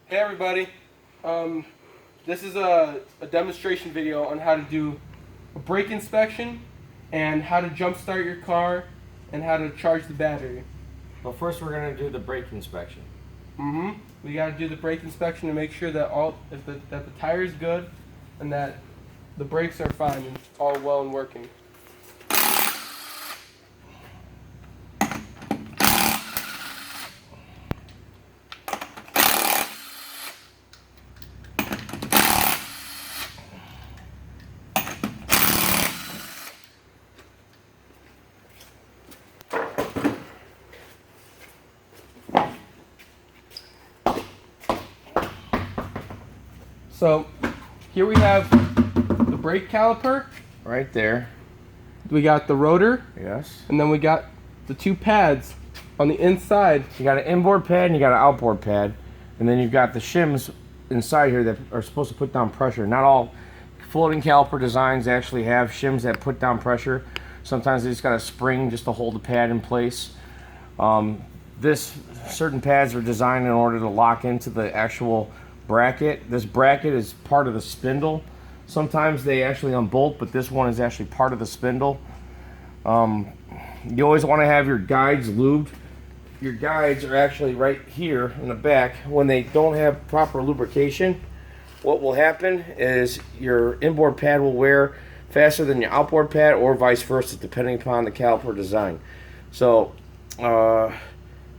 Hey everybody, this is a demonstration video on how to do a brake inspection and how to jump start your car and how to charge the battery. But first we're going to do the brake inspection. We got to do the brake inspection to make sure that that the tire is good and that the brakes are fine and all well and working. So here we have the brake caliper. Right there. We got the rotor, Yes. and then we got the two pads on the inside. You got an inboard pad and you got an outboard pad. And then you've got the shims inside here that are supposed to put down pressure. Not all floating caliper designs actually have shims that put down pressure. Sometimes they just got a spring just to hold the pad in place. Certain pads are designed in order to lock into the actual bracket. This bracket is part of the spindle. Sometimes they actually unbolt, but this one is actually part of the spindle. You always want to have your guides lubed. Your guides are actually right here in the back. When they don't have proper lubrication, what will happen is your inboard pad will wear faster than your outboard pad, or vice versa, depending upon the caliper design. So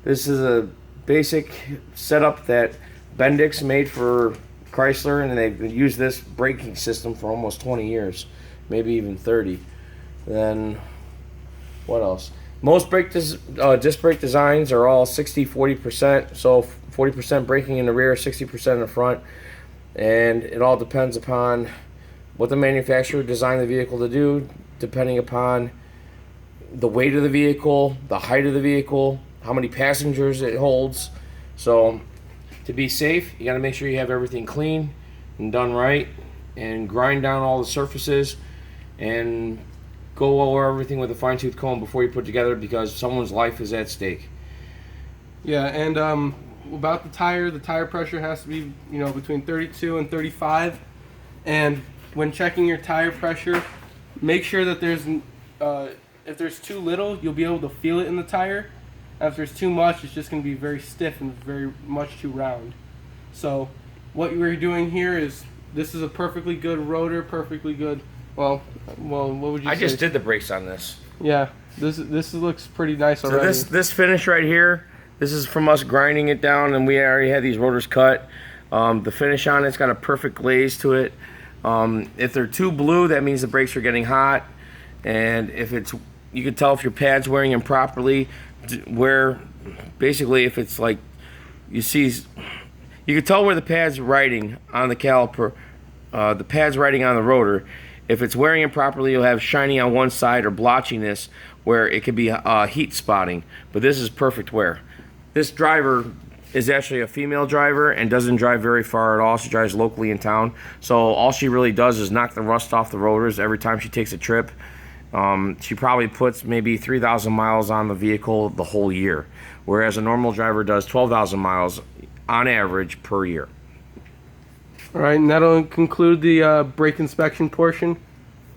this is a basic setup that Bendix made for Chrysler, and they've used this braking system for almost 20 years, maybe even 30. Then what else? Most disc brake designs are all 60-40%, so 40% braking in the rear, 60% in the front, and it all depends upon what the manufacturer designed the vehicle to do, depending upon the weight of the vehicle, the height of the vehicle, how many passengers it holds. So to be safe, you got to make sure you have everything clean and done right, and grind down all the surfaces and go over everything with a fine-tooth comb before you put together, because someone's life is at stake. Yeah, and about the tire pressure has to be, between 32 and 35. And when checking your tire pressure, make sure that if there's too little, you'll be able to feel it in the tire. And if there's too much, it's just going to be very stiff and very much too round. So what we're doing here is, this is a perfectly good rotor, perfectly good. Well, what would you say? I just did the brakes on this. Yeah, this looks pretty nice already. So this finish right here, this is from us grinding it down, and we already had these rotors cut. The finish on it's got a perfect glaze to it. If they're too blue, that means the brakes are getting hot. And if you can tell if your pad's wearing improperly, basically if it's like, you can tell where the pad's riding on the caliper, the pad's riding on the rotor. If it's wearing improperly, you'll have shiny on one side or blotchiness where it could be heat spotting. But this is perfect wear. This driver is actually a female driver and doesn't drive very far at all. She drives locally in town. So all she really does is knock the rust off the rotors every time she takes a trip. She probably puts maybe 3,000 miles on the vehicle the whole year, whereas a normal driver does 12,000 miles on average per year. All right, and that'll conclude the brake inspection portion,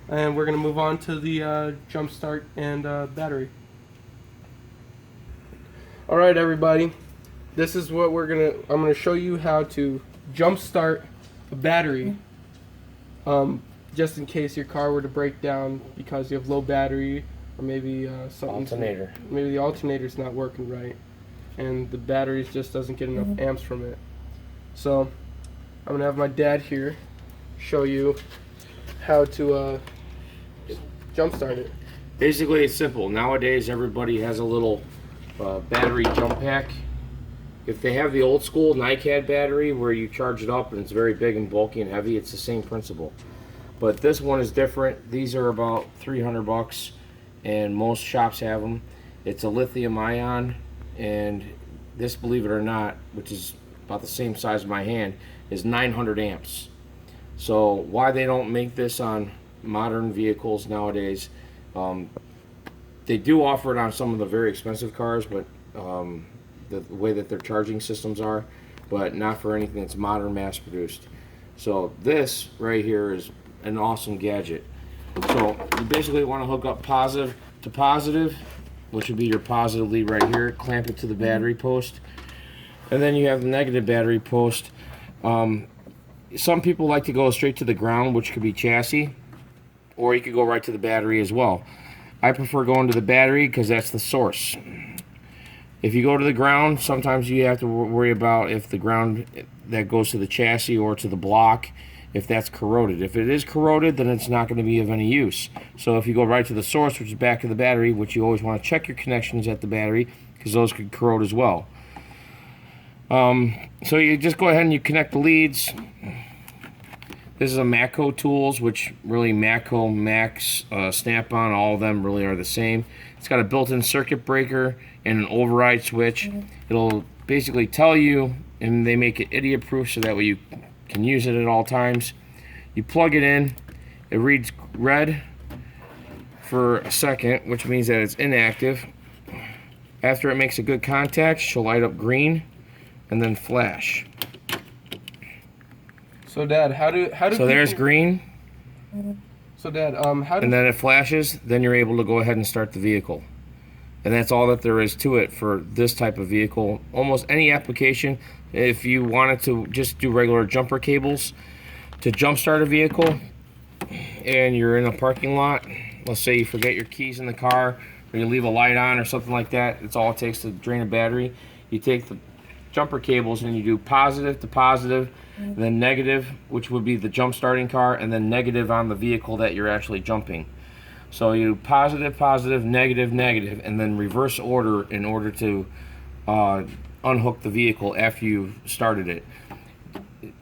and we're going to move on to the jump start and battery. All right, everybody, this is what I'm going to show you how to jump start a battery, just in case your car were to break down because you have low battery, or maybe maybe the alternator's not working right, and the battery just doesn't get enough amps from it. So I'm gonna have my dad here show you how to jump start it. Basically, it's simple. Nowadays, everybody has a little battery jump pack. If they have the old school NiCad battery where you charge it up and it's very big and bulky and heavy, it's the same principle. But this one is different. These are about $300, and most shops have them. It's a lithium ion, and this, believe it or not, which is about the same size as my hand, is 900 amps. So why they don't make this on modern vehicles nowadays, they do offer it on some of the very expensive cars, but the way that their charging systems are, but not for anything that's modern, mass produced. So this right here is an awesome gadget. So you basically want to hook up positive to positive, which would be your positive lead right here, clamp it to the battery post, and then you have the negative battery post. Some people like to go straight to the ground, which could be chassis, or you could go right to the battery as well. I prefer going to the battery because that's the source. If you go to the ground, sometimes you have to worry about if the ground that goes to the chassis or to the block, if that's corroded. If it is corroded, then it's not going to be of any use. So if you go right to the source, which is back of the battery, which you always want to check your connections at the battery because those could corrode as well. So you just go ahead and you connect the leads. This is a Matco tools, which really Matco, Max, Snap-on, all of them really are the same. It's got a built-in circuit breaker and an override switch. It'll basically tell you, and they make it idiot-proof so that way you can use it at all times. You plug it in, it reads red for a second, which means that it's inactive. After it makes a good contact, she'll light up green and then flash. So Dad, how do So there's green, So Dad, how do and then it flashes, then you're able to go ahead and start the vehicle. And that's all that there is to it for this type of vehicle. Almost any application, if you wanted to just do regular jumper cables to jump start a vehicle and you're in a parking lot, let's say you forget your keys in the car or you leave a light on or something like that, it's all it takes to drain a battery. You take the jumper cables and you do positive to positive, and then negative, which would be the jump starting car, and then negative on the vehicle that you're actually jumping. So you do positive, positive, negative, negative, and then reverse order in order to unhook the vehicle after you've started it.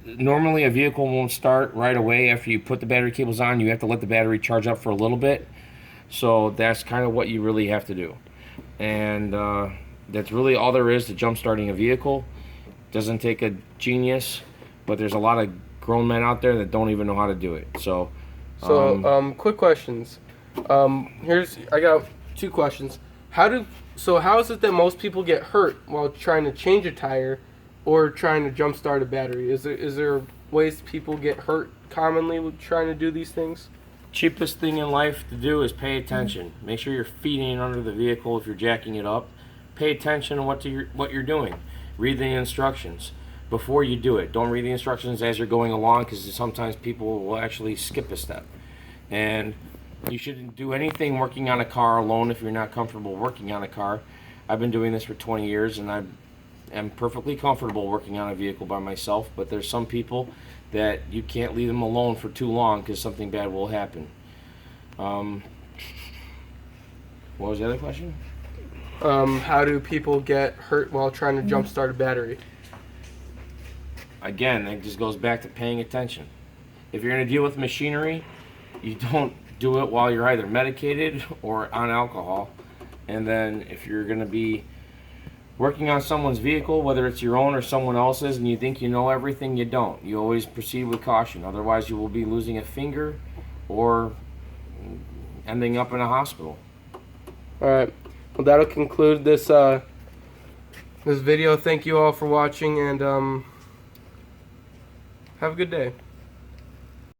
Normally a vehicle won't start right away after you put the battery cables on. You have to let the battery charge up for a little bit. So that's kind of what you really have to do. And that's really all there is to jump starting a vehicle. Doesn't take a genius, but there's a lot of grown men out there that don't even know how to do it. So quick questions. I got 2 questions. How is it that most people get hurt while trying to change a tire or trying to jump start a battery? Is there ways people get hurt commonly with trying to do these things? cheapest thing in life to do is pay attention. Make sure your feet ain't under the vehicle if you're jacking it up. Pay attention to what you're doing. Read the instructions before you do it. Don't read the instructions as you're going along, because sometimes people will actually skip a step. And you shouldn't do anything working on a car alone if you're not comfortable working on a car. I've been doing this for 20 years and I am perfectly comfortable working on a vehicle by myself, but there's some people that you can't leave them alone for too long because something bad will happen. What was the other question? How do people get hurt while trying to jump start a battery? Again, it just goes back to paying attention. If you're going to deal with machinery, you don't do it while you're either medicated or on alcohol. And then if you're going to be working on someone's vehicle, whether it's your own or someone else's, and you think you know everything, you don't. You always proceed with caution. Otherwise, you will be losing a finger or ending up in a hospital. All right. Well, that'll conclude this this video. Thank you all for watching, and have a good day.